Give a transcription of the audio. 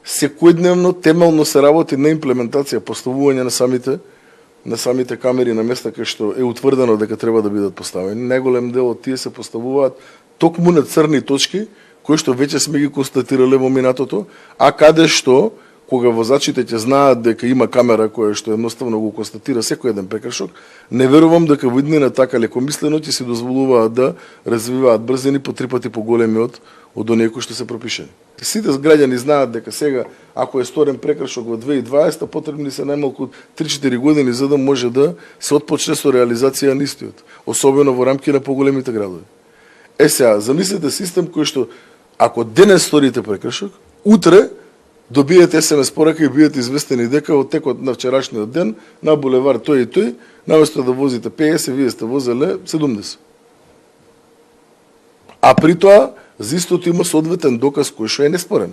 секојдневно темелно се работи на имплементација, поставување на самите камери на места кај што е утврдено дека треба да бидат поставени. Најголем дел од тие се поставуваат токму на црни точки, кои што веќе сме ги констатирале во минатото, а каде што кога возачите ќе знаат дека има камера која што едноставно го констатира секој еден прекршок, не верувам дека во иднина така лекомислено ќе се дозволуваат да развиваат брзини по 3 пати поголеми од оние кои што се пропишени. Сите граѓани знаат дека сега, ако е сторен прекршок во 2020, потребни се најмалку 3-4 години за да може да се отпочне со реализација на истиот, особено во рамки на поголемите градови. Сега, замислете систем кој што, ако денес сторите прекршок, утре добиете СМС порака и бидете известени дека од текот на вчерашниот ден на булевар тој и тој, наместо да возите 50, вие сте возеле 70. А при тоа, за истото има соодветен доказ кој што е неспорен.